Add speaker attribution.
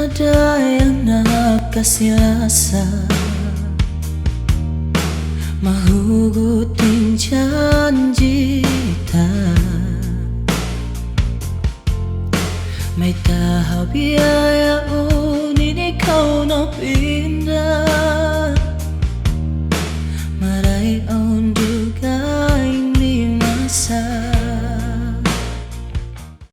Speaker 1: ada yang nak kasih rasa mahugutin janji ta may tahaw biaya